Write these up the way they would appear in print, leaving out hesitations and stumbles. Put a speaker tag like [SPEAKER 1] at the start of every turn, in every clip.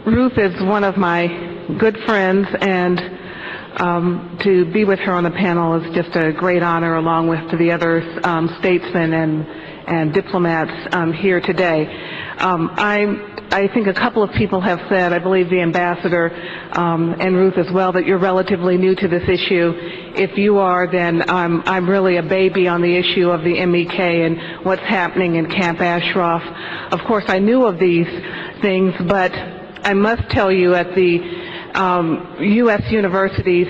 [SPEAKER 1] Ruth is one of my good friends, and to be with her on the panel is just a great honor, along with the other statesmen and diplomats here today. I think a couple of people have said, I believe the ambassador and Ruth as well, that you're relatively new to this issue. If you are, then I'm really a baby on the issue of the MEK and what's happening in Camp Ashraf. Of course, I knew of these things, but I must tell you, at the U.S. universities,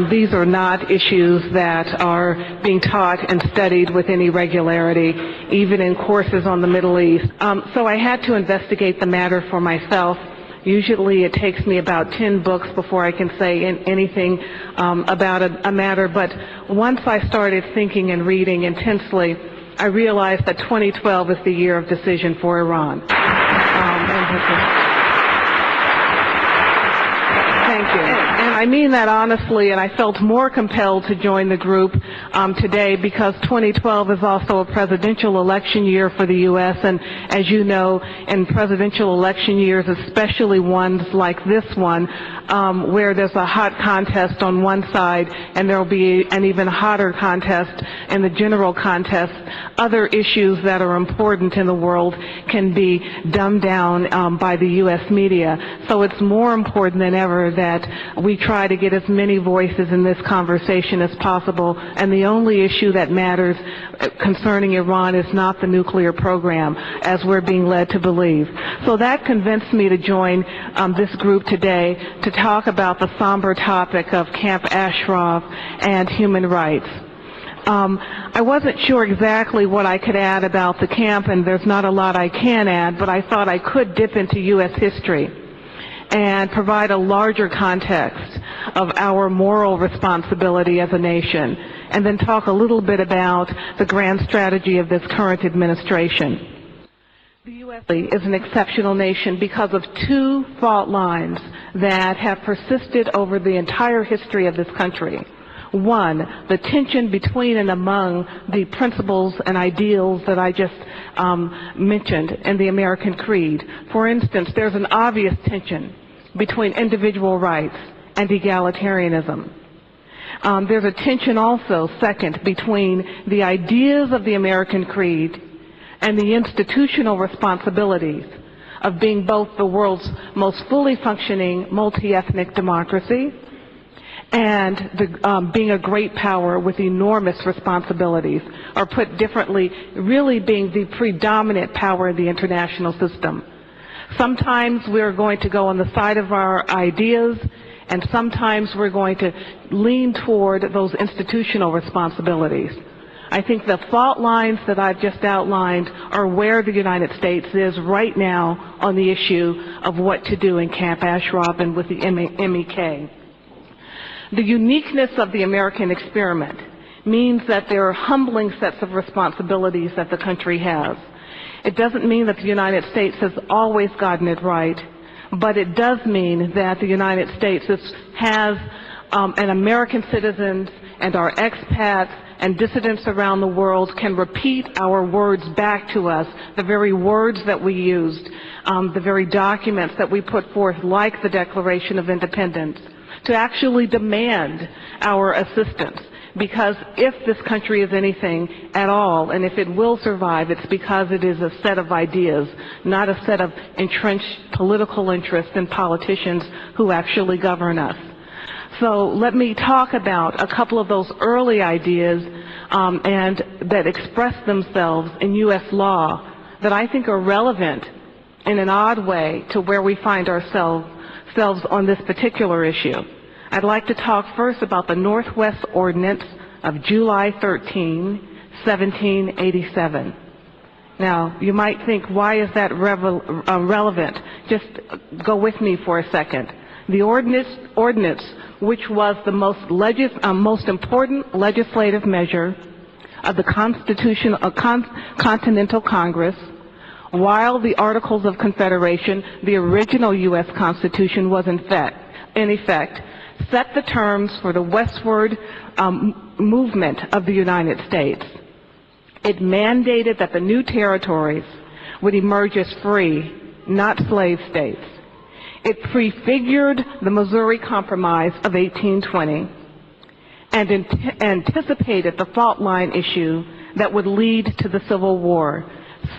[SPEAKER 1] these are not issues that are being taught and studied with any regularity, even in courses on the Middle East. So I had to investigate the matter for myself. Usually it takes me about 10 books before I can say anything about a matter, but once I started thinking and reading intensely, I realized that 2012 is the year of decision for Iran. Thank you. And I mean that honestly, and I felt more compelled to join the group today because 2012 is also a presidential election year for the U.S., and as you know, in presidential election years, especially ones like this one, where there's a hot contest on one side and there will be an even hotter contest in the general contest, other issues that are important in the world can be dumbed down by the U.S. media. So it's more important than ever that we try to get as many voices in this conversation as possible, and the only issue that matters concerning Iran is not the nuclear program, as we're being led to believe. So that convinced me to join this group today to talk about the somber topic of Camp Ashraf and human rights. I wasn't sure exactly what I could add about the camp, and there's not a lot I can add, but I thought I could dip into U.S. history and provide a larger context of our moral responsibility as a nation, and then talk a little bit about the grand strategy of this current administration. The U.S. is an exceptional nation because of two fault lines that have persisted over the entire history of this country. One, the tension between and among the principles and ideals that I just mentioned in the American Creed. For instance, there's an obvious tension between individual rights and egalitarianism. There's a tension also, second, between the ideas of the American Creed and the institutional responsibilities of being both the world's most fully functioning multi-ethnic democracy and being a great power with enormous responsibilities, or put differently, really being the predominant power in the international system. Sometimes we're going to go on the side of our ideas, and sometimes we're going to lean toward those institutional responsibilities. I think the fault lines that I've just outlined are where the United States is right now on the issue of what to do in Camp Ashraf and with the MEK. The uniqueness of the American experiment means that there are humbling sets of responsibilities that the country has. It doesn't mean that the United States has always gotten it right, but it does mean that the United States has and American citizens and our expats and dissidents around the world can repeat our words back to us, the very words that we used, the very documents that we put forth, like the Declaration of Independence, to actually demand our assistance. Because if this country is anything at all, and if it will survive, it's because it is a set of ideas, not a set of entrenched political interests and politicians who actually govern us. So let me talk about a couple of those early ideas and that express themselves in U.S. law that I think are relevant in an odd way to where we find ourselves on this particular issue. I'd like to talk first about the Northwest Ordinance of July 13, 1787. Now, you might think, why is that relevant? Just go with me for a second. The ordinance, which was the most important legislative measure of the Continental Congress, while the Articles of Confederation, the original U.S. Constitution, was in effect, set the terms for the westward movement of the United States. It mandated that the new territories would emerge as free, not slave states. It prefigured the Missouri Compromise of 1820 and anticipated the fault line issue that would lead to the Civil War,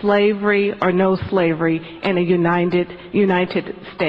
[SPEAKER 1] slavery or no slavery in a united States.